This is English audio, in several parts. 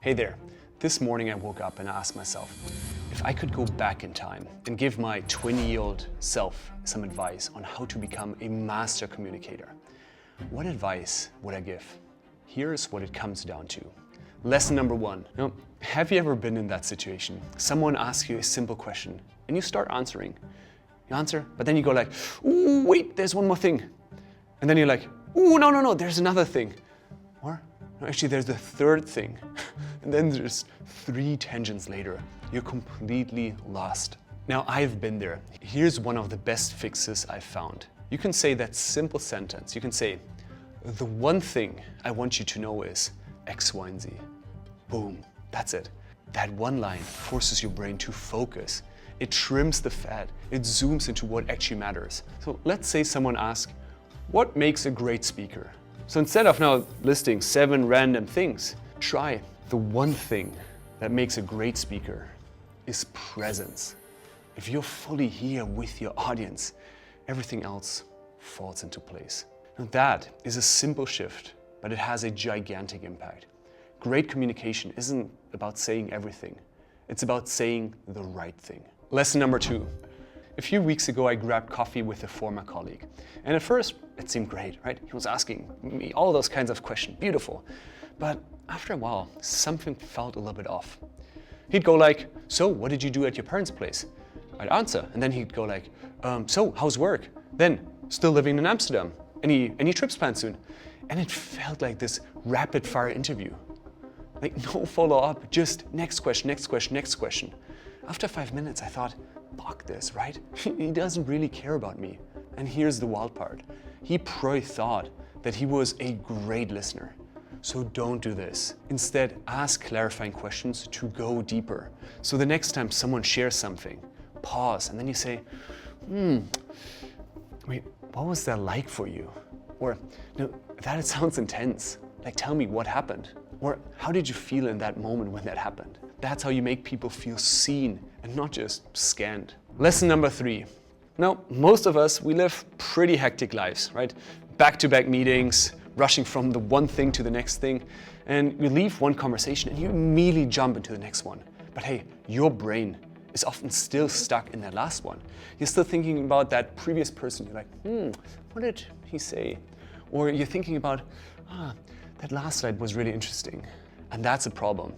Hey there. This morning I woke up and I asked myself, if I could go back in time and give my 20-year-old self some advice on how to become a master communicator, what advice would I give? Here's what it comes down to. Lesson number one. Now, have you ever been in that situation? Someone asks you a simple question and you start answering. You answer, but then you go like, ooh, wait, there's one more thing. And then you're like, ooh, no, there's another thing. Or, no, actually, there's the third thing. And then there's 3 tangents later. You're completely lost. Now, I've been there. Here's one of the best fixes I've found. You can say that simple sentence. You can say, the one thing I want you to know is X, Y, and Z. Boom, that's it. That one line forces your brain to focus. It trims the fat. It zooms into what actually matters. So let's say someone asks, what makes a great speaker? So instead of now listing 7 random things, try the one thing that makes a great speaker is presence. If you're fully here with your audience, everything else falls into place. Now that is a simple shift, but it has a gigantic impact. Great communication isn't about saying everything. It's about saying the right thing. Lesson number 2. A few weeks ago, I grabbed coffee with a former colleague. And at first, it seemed great, right? He was asking me all those kinds of questions, beautiful. But after a while, something felt a little bit off. He'd go like, so what did you do at your parents' place? I'd answer, and then he'd go like, so how's work? Then, still living in Amsterdam. Any trips planned soon? And it felt like this rapid fire interview. Like no follow-up, just next question, next question, next question. After 5 minutes, I thought, fuck this, right? He doesn't really care about me. And here's the wild part. He probably thought that he was a great listener. So don't do this. Instead, ask clarifying questions to go deeper. So the next time someone shares something, pause, and then you say, wait, what was that like for you? Or, no, that sounds intense. Like, tell me what happened. Or, how did you feel in that moment when that happened? That's how you make people feel seen and not just scanned. Lesson number 3. Now, most of us, we live pretty hectic lives, right? Back-to-back meetings, rushing from the one thing to the next thing, and you leave one conversation and you immediately jump into the next one. But hey, your brain is often still stuck in that last one. You're still thinking about that previous person. You're like, what did he say? Or you're thinking about, that last slide was really interesting. And that's a problem,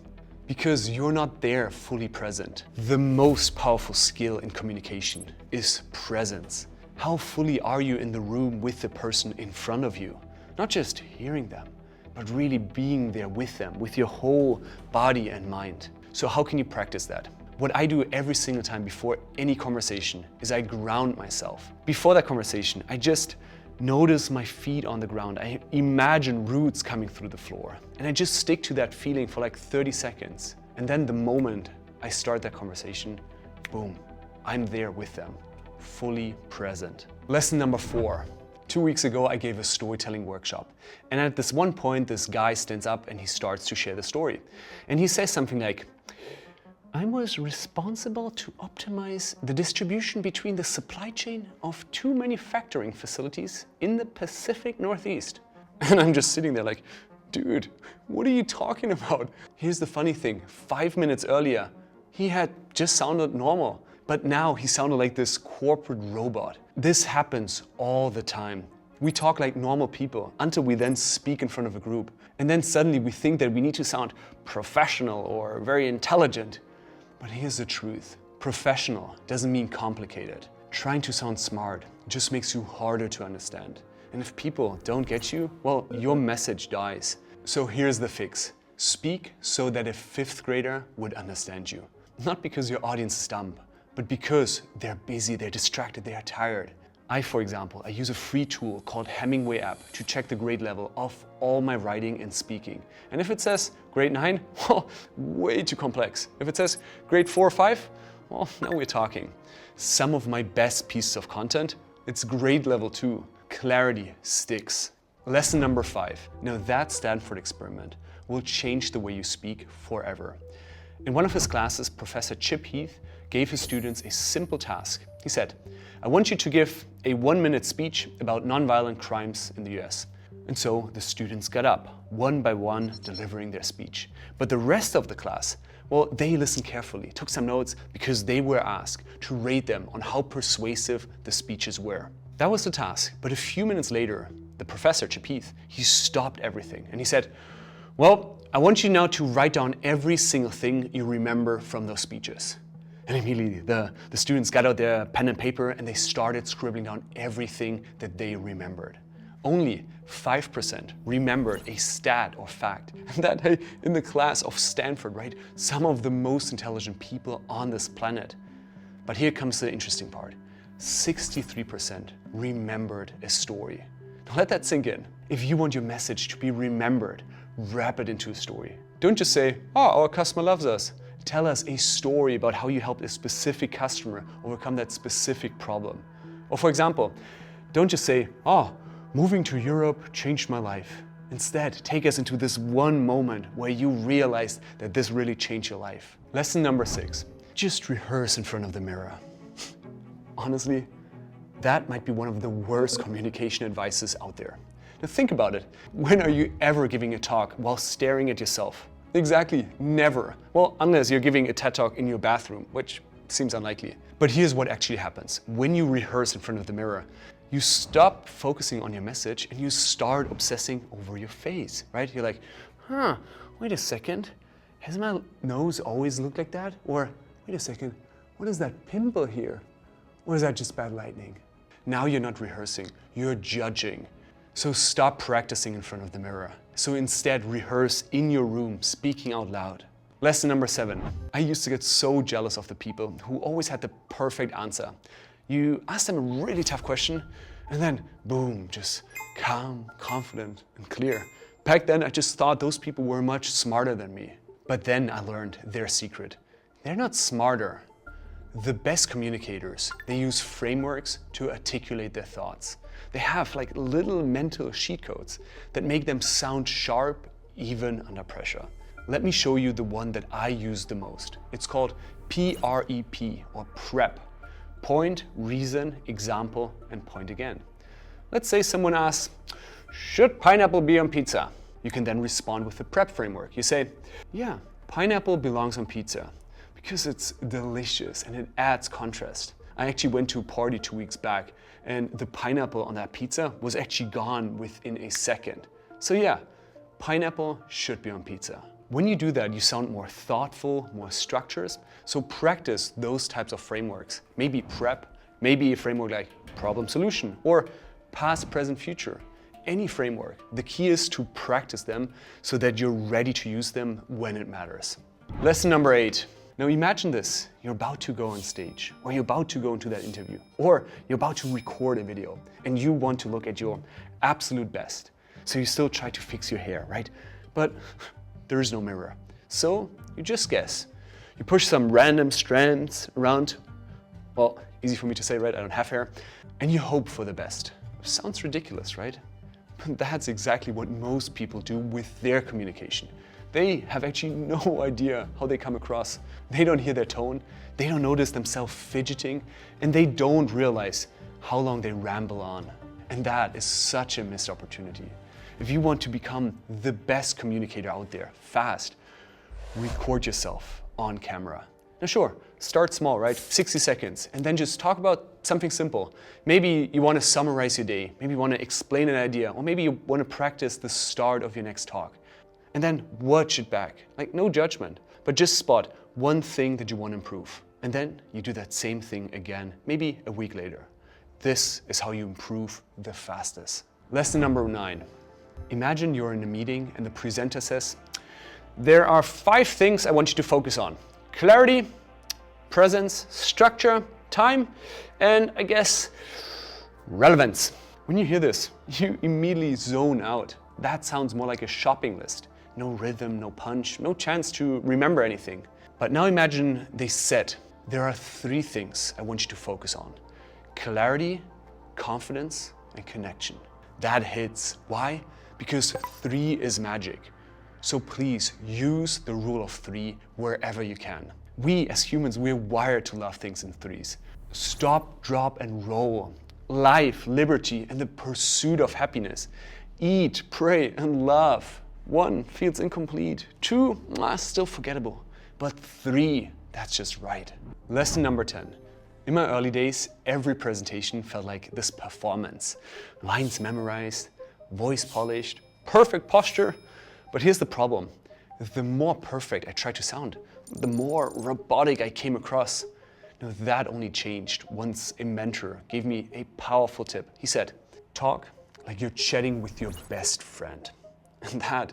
because you're not there fully present. The most powerful skill in communication is presence. How fully are you in the room with the person in front of you? Not just hearing them, but really being there with them, with your whole body and mind. So how can you practice that? What I do every single time before any conversation is I ground myself. Before that conversation, I just notice my feet on the ground. I imagine roots coming through the floor. And I just stick to that feeling for like 30 seconds. And then the moment I start that conversation, boom, I'm there with them, fully present. Lesson number 4. 2 weeks ago, I gave a storytelling workshop. And at this one point, this guy stands up and he starts to share the story. And he says something like, I was responsible to optimize the distribution between the supply chain of 2 manufacturing facilities in the Pacific Northeast. And I'm just sitting there like, dude, what are you talking about? Here's the funny thing, 5 minutes earlier, he had just sounded normal. But now he sounded like this corporate robot. This happens all the time. We talk like normal people until we then speak in front of a group. And then suddenly we think that we need to sound professional or very intelligent. But here's the truth. Professional doesn't mean complicated. Trying to sound smart just makes you harder to understand. And if people don't get you, well, your message dies. So here's the fix. Speak so that a 5th grader would understand you. Not because your audience is dumb, but because they're busy, they're distracted, they are tired. For example, I use a free tool called Hemingway app to check the grade level of all my writing and speaking. And if it says grade 9, well, way too complex. If it says grade 4 or 5, well, now we're talking. Some of my best pieces of content, it's grade level 2. Clarity sticks. Lesson number 5. Now that Stanford experiment will change the way you speak forever. In one of his classes, Professor Chip Heath gave his students a simple task. He said, I want you to give a 1-minute speech about nonviolent crimes in the US. And so the students got up, one by one, delivering their speech. But the rest of the class, well, they listened carefully, took some notes because they were asked to rate them on how persuasive the speeches were. That was the task. But a few minutes later, the professor, Chapith, he stopped everything and he said, well, I want you now to write down every single thing you remember from those speeches. And immediately the students got out their pen and paper and they started scribbling down everything that they remembered. Only 5% remembered a stat or fact. And that, hey, in the class of Stanford, right? Some of the most intelligent people on this planet. But here comes the interesting part. 63% remembered a story. Now let that sink in. If you want your message to be remembered, wrap it into a story. Don't just say, oh, our customer loves us. Tell us a story about how you helped a specific customer overcome that specific problem. Or for example, don't just say, oh, moving to Europe changed my life. Instead, take us into this one moment where you realized that this really changed your life. Lesson number 6, just rehearse in front of the mirror. Honestly, that might be one of the worst communication advices out there. Now think about it. When are you ever giving a talk while staring at yourself? Exactly, never. Well, unless you're giving a TED Talk in your bathroom, which seems unlikely. But here's what actually happens. When you rehearse in front of the mirror, you stop focusing on your message and you start obsessing over your face, right? You're like, wait a second, has my nose always looked like that? Or, wait a second, what is that pimple here? Or is that just bad lighting? Now you're not rehearsing, you're judging. So stop practicing in front of the mirror. So instead rehearse in your room, speaking out loud. Lesson number 7. I used to get so jealous of the people who always had the perfect answer. You ask them a really tough question and then boom, just calm, confident and clear. Back then I just thought those people were much smarter than me. But then I learned their secret. They're not smarter. The best communicators, they use frameworks to articulate their thoughts. They have like little mental cheat codes that make them sound sharp even under pressure. Let me show you the one that I use the most. It's called PREP or PREP. Point, reason, example, and point again. Let's say someone asks, should pineapple be on pizza? You can then respond with the PREP framework. You say, yeah, pineapple belongs on pizza because it's delicious and it adds contrast. I actually went to a party 2 weeks back and the pineapple on that pizza was actually gone within a second. So yeah, pineapple should be on pizza. When you do that, you sound more thoughtful, more structured. So practice those types of frameworks. Maybe PREP, maybe a framework like problem solution or past, present, future. Any framework. The key is to practice them so that you're ready to use them when it matters. Lesson number 8. Now imagine this, you're about to go on stage, or you're about to go into that interview, or you're about to record a video, and you want to look at your absolute best. So you still try to fix your hair, right? But there is no mirror. So you just guess. You push some random strands around, well, easy for me to say, right? I don't have hair. And you hope for the best. Sounds ridiculous, right? But that's exactly what most people do with their communication. They have actually no idea how they come across. They don't hear their tone, they don't notice themselves fidgeting, and they don't realize how long they ramble on. And that is such a missed opportunity. If you want to become the best communicator out there, fast, record yourself on camera. Now sure, start small, right? 60 seconds, and then just talk about something simple. Maybe you want to summarize your day, maybe you want to explain an idea, or maybe you want to practice the start of your next talk. And then watch it back, like no judgment, but just spot one thing that you want to improve. And then you do that same thing again, maybe a week later. This is how you improve the fastest. Lesson number 9. Imagine you're in a meeting and the presenter says, there are 5 things I want you to focus on. Clarity, presence, structure, time, and I guess relevance. When you hear this, you immediately zone out. That sounds more like a shopping list. No rhythm, no punch, no chance to remember anything. But now imagine they said, there are 3 things I want you to focus on. Clarity, confidence, and connection. That hits. Why? Because 3 is magic. So please use the rule of 3 wherever you can. We as humans, we're wired to love things in 3s. Stop, drop, and roll. Life, liberty, and the pursuit of happiness. eat, pray, and love. 1 feels incomplete. 2, still forgettable. But 3, that's just right. Lesson number 10. In my early days, every presentation felt like this performance. Lines memorized, voice polished, perfect posture. But here's the problem. The more perfect I tried to sound, the more robotic I came across. Now that only changed once a mentor gave me a powerful tip. He said, talk like you're chatting with your best friend. And that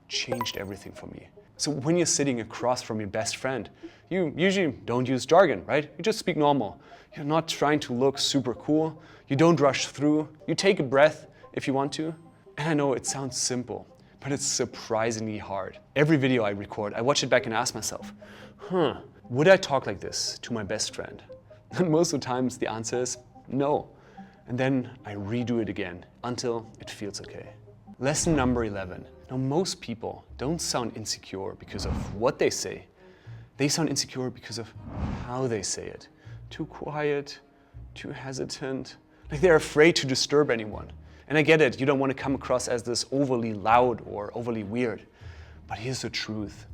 changed everything for me. So when you're sitting across from your best friend, you usually don't use jargon, right? You just speak normal. You're not trying to look super cool. You don't rush through. You take a breath if you want to. And I know it sounds simple, but it's surprisingly hard. Every video I record, I watch it back and ask myself, would I talk like this to my best friend? And most of the times the answer is no. And then I redo it again until it feels okay. Lesson number 11. Now, most people don't sound insecure because of what they say. They sound insecure because of how they say it. Too quiet, too hesitant, like they're afraid to disturb anyone. And I get it, you don't want to come across as this overly loud or overly weird. But here's the truth.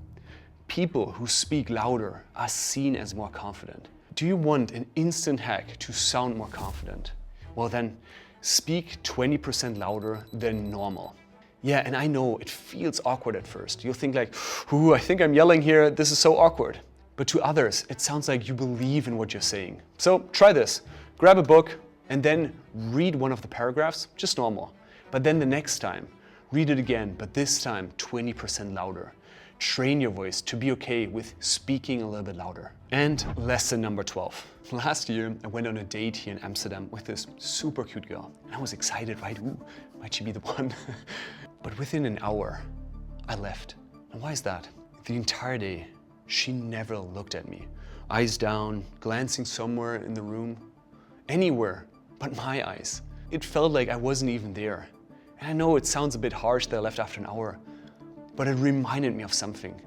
People who speak louder are seen as more confident. Do you want an instant hack to sound more confident? Well then, speak 20% louder than normal. Yeah, and I know it feels awkward at first. You'll think like, ooh, I think I'm yelling here, this is so awkward. But to others, it sounds like you believe in what you're saying. So try this. Grab a book and then read one of the paragraphs, just normal. But then the next time, read it again, but this time 20% louder. Train your voice to be okay with speaking a little bit louder. And lesson number 12. Last year, I went on a date here in Amsterdam with this super cute girl. And I was excited, right? Ooh, might she be the one? But within an hour, I left. And why is that? The entire day, she never looked at me. Eyes down, glancing somewhere in the room. Anywhere but my eyes. It felt like I wasn't even there. And I know it sounds a bit harsh that I left after an hour, but it reminded me of something.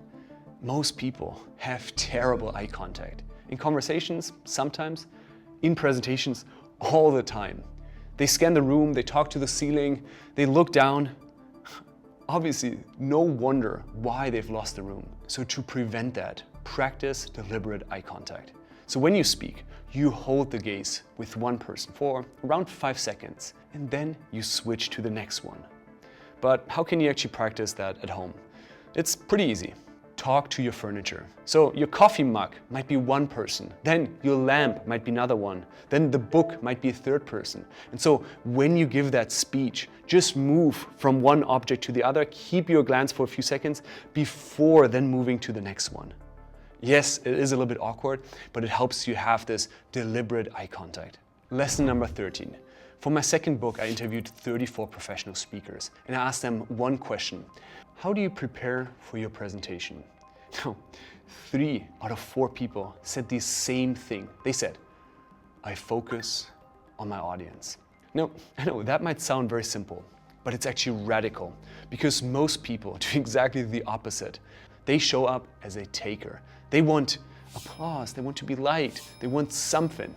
Most people have terrible eye contact. In conversations, sometimes. In presentations, all the time. They scan the room, they talk to the ceiling, they look down. Obviously, no wonder why they've lost the room. So to prevent that, practice deliberate eye contact. So when you speak, you hold the gaze with one person for around 5 seconds, and then you switch to the next one. But how can you actually practice that at home? It's pretty easy. Talk to your furniture. So your coffee mug might be one person, then your lamp might be another one, then the book might be a third person. And so when you give that speech, just move from one object to the other, keep your glance for a few seconds before then moving to the next one. Yes, it is a little bit awkward, but it helps you have this deliberate eye contact. Lesson number 13. For my second book, I interviewed 34 professional speakers and I asked them one question. How do you prepare for your presentation? Now, 3 out of 4 people said the same thing. They said, I focus on my audience. Now, I know that might sound very simple, but it's actually radical because most people do exactly the opposite. They show up as a taker. They want applause, they want to be liked, they want something.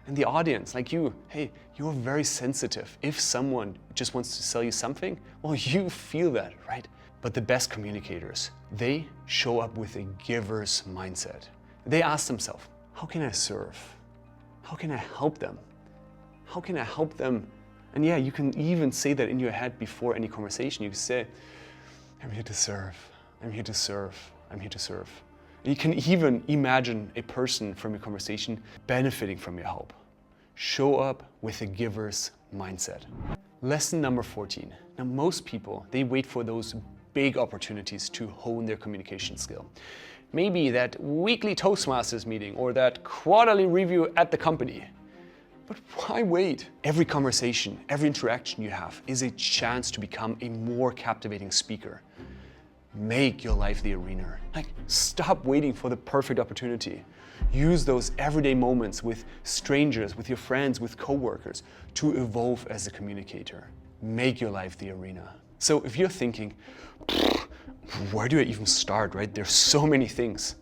And the audience, like you, hey, you're very sensitive. If someone just wants to sell you something, well, you feel that, right? But the best communicators, they show up with a giver's mindset. They ask themselves, how can I serve? How can I help them? How can I help them? And yeah, you can even say that in your head before any conversation. You can say, I'm here to serve. I'm here to serve. I'm here to serve. And you can even imagine a person from your conversation benefiting from your help. Show up with a giver's mindset. Lesson number 14. Now, most people, they wait for those big opportunities to hone their communication skill. Maybe that weekly Toastmasters meeting or that quarterly review at the company. But why wait? Every conversation, every interaction you have is a chance to become a more captivating speaker. Make your life the arena. Like, stop waiting for the perfect opportunity. Use those everyday moments with strangers, with your friends, with coworkers to evolve as a communicator. Make your life the arena. So if you're thinking, where do I even start, right? There's so many things.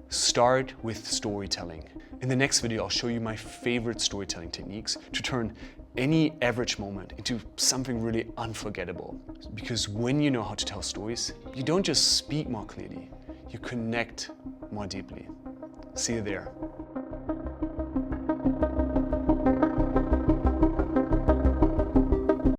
Start with storytelling. In the next video, I'll show you my favorite storytelling techniques to turn any average moment into something really unforgettable. Because when you know how to tell stories, you don't just speak more clearly, you connect more deeply. See you there.